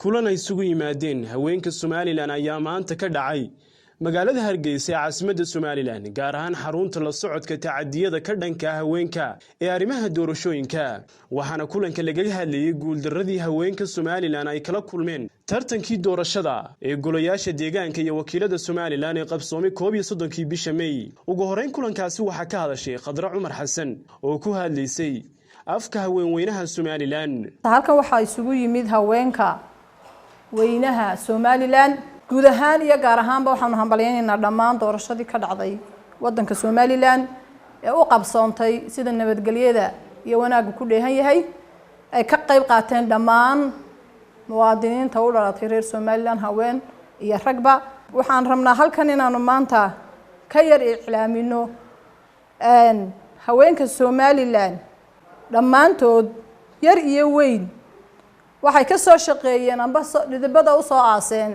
kulan ay isugu yimaadeen haweenka Soomaaliland ayaa maanta ka dhacay magaalada Hargeysa ee caasimadda Soomaaliland gaar ahaan xarunta la socodka tacadiyada ka dhanka haweenka ee arrimaha doorashooyinka waxaana kulanka laga hadlayay guuldaradii haweenka Soomaaliland ay kala kulmeen tartankii doorashada ee golayaasha deegaanka iyo wakiilada Soomaaliland ee qabsoomay 31 bisha May ugu horeyn kulankaasi waxa ka hadashay Khadra Cumar Xasan oo ku hadlaysay afka haweenweynaha Soomaaliland halkan waxa isugu yimid haweenka weynaha Soomaaliland guud ahaan iyo gaar ahaanba waxaanu hambalyeynaa dhammaan doorashadii ka dhacday wadanka Soomaaliland ee u qabsoontay sida nabadgelyada iyo wanaagga ku dheehan yahay ay ka qayb qaateen dhammaan muwaadiniinta u dhalatay reer Soomaaliland haween iyo ragba waxaan rabnaa halkan inaanu maanta ka yar iclaamino haweenka Soomaaliland dhammaantood yar iyo weyn waxay ka soo shaqeeyeen amba dhidibada u soo aaseen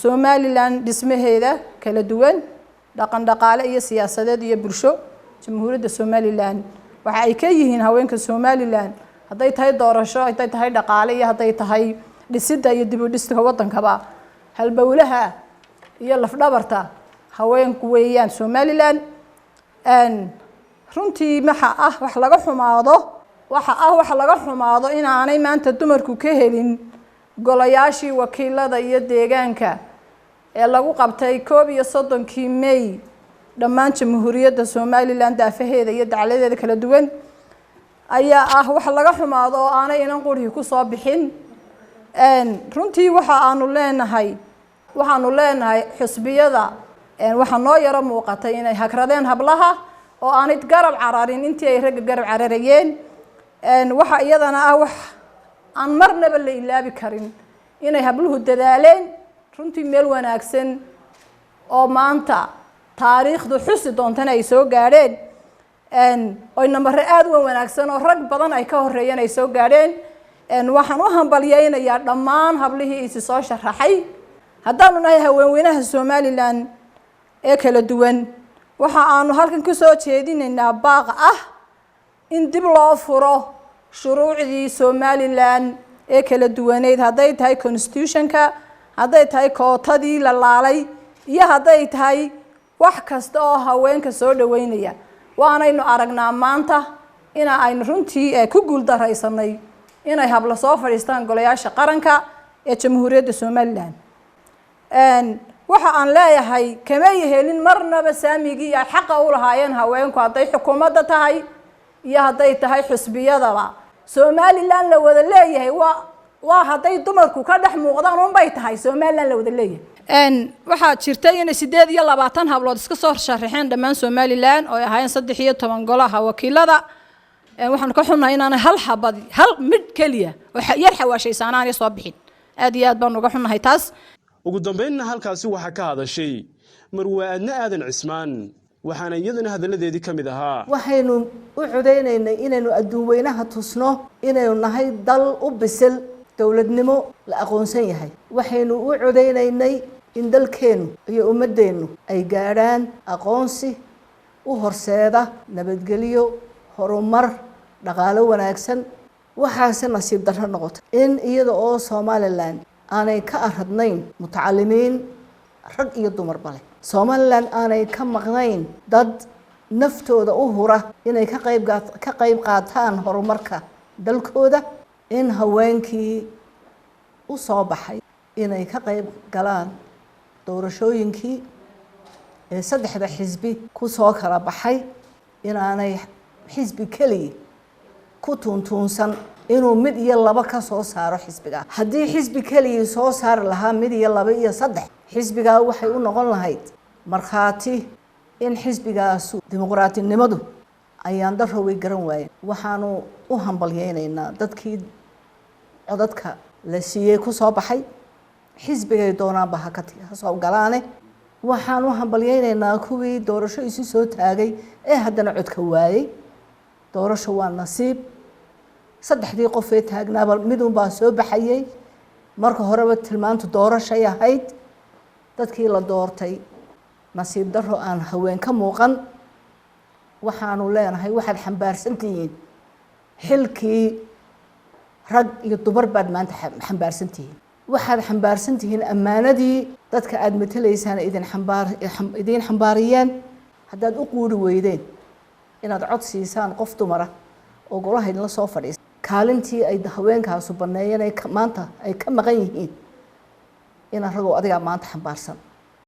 Soomaaliland dhismaheeda kala duwan dhaqan dhaqaale iyo siyaasadeed iyo bulsho jamhuuriyadda Soomaaliland waxa ay ka yihiin haweenka Soomaaliland haday tahay doorasho haday tahay dhaqaale iyo haday tahay dhisidda iyo dib u dhiska wadankaba halbowlaha iyo lafdhabarta haweenku weeyaan Soomaaliland runtii wax laga xumaado inaanay maanta dumarku ka helin golayaashii wakiilada iyo deegaanka ee lagu qabtay 31 May dhammaan jamhuuriyadda Soomaaliland daafaheeda iyo dacaladeeda kala duwan ayaa wax laga xumaado oo aanay inan qurxi ku soo bixin runtii waxaanu leenahay xisbiyada waxa noo yara muuqatay inay hagradeen hablaha oo aanay garab cararin intii ay rag garab cararayeen waxa iyadana wax aan marnaba la ilaabi karin inay habluhu dadaaleen runtii meel wanaagsan oo maanta taariikhdu xusi doontana ay soo gaadheen oo number aad u wanaagsan oo rag badan ay ka horeeyeen ay soo gaadheen waxaan u hambalyeynayaa dhammaan hablihii is soo sharaxay haddaanu nahay haweenweynaha Soomaaliland ee kala duwan waxa aanu halkan ku soo jeedinaynaa baaq in dib loo furo shuruucdii Soomaaliland ee kala duwaneed haday tahay constitutionka haday tahay kootadii la laalay iyo haday tahay wax kasta oo haweenka soo dhaweynaya waanaynu aragnaa maanta aynu runtii ku guuldaraysanay inay habla soo fadhiistaan golayaasha qaranka ee jamhuuriyadda Soomaaliland waxa aan leeyahay kama yeelin marnaba saamigii ay xaq u lahaayeen haweenku haday xukuumadda tahay iyo haday tahay xisbiyadaba Soomaaliland la wada leeyahay waa haday dumarku ka dhex muuqdaan un bay tahay Soomaaliland la wada leeyahay waxa jirtay in 28 hablood iska soo sharaxeen dhammaan Soomaaliland oo ay ahaayeen 13 golaha wakiilada waxaan ka xunnahay inaan hal mid kaliya oo yar xawaashaysanaan soo bixin aad iyo aad baan uga xunnahay taas ugu dambeynna halkaasi waxa ka hadashay Marwaadna Aadan Cismaan waxaana iyadana hadaladeedii kamid ahaa waxaynu u codeynaynay inaynu adduun weynaha tusno inaynu nahay dal u bisil dawladnimo la aqoonsan yahay waxaynu u codeynaynay in dalkeenu iyo ummadeenu ay gaaraan aqoonsi u horseeda nabadgelyo horumar dhaqaale wanaagsan waxaase nasiib darro noqotay in iyada oo Soomaaliland aanay ka aradnayn mutacalimiin rag iyo dumar bale Soomaaliland aanay ka maqnayn dad naftooda u hura inay ka qayb qaataan horumarka dalkooda in haweenkii u soo baxay inay ka qayb galaan doorashooyinkii ee saddexda xisbi ku soo kala baxay inaanay xisbi kaliya ku tuntuunsan inuu mid iyo laba ka soo saaro xisbiga haddii xisbi kaliya soo saar lahaa mid iyo laba iyo saddex xisbiga waxay u noqon lahayd markhaati in xisbigaasu dimuqraadinimadu ayaan darro way garan waayeen waxaanu u hambalyeynaynaa dadkii codadka la siiyey ku soo baxay xisbigay doonaanba ha soo galaane waxaan u hambalyeynaynaa kuwii doorasho isu soo taagay ee haddana codka waayey doorasho waa nasiib saddexdii qof ee taagnaaba midun baa soo baxayay marka horeba tilmaantu doorashay ahayd dadkii la doortay nasiib darro aan haween ka muuqan waxaanu leenahay waxaad xambaarsan tihiin xilkii rag iyo dumar baad maanta xambaarsan tihiin waxaad xambaarsan tihiin ammaanadii dadka aad matalaysaan idin xambaariyeen haddaad u quuri weydeen inaad cod siisaan qof dumara oo golaha idinla soo fadhiisa kaalintii ay haweenkaasu banneeyeen maanta ay ka maqan yihiin ina ragoo adigaa maanta xambaarsan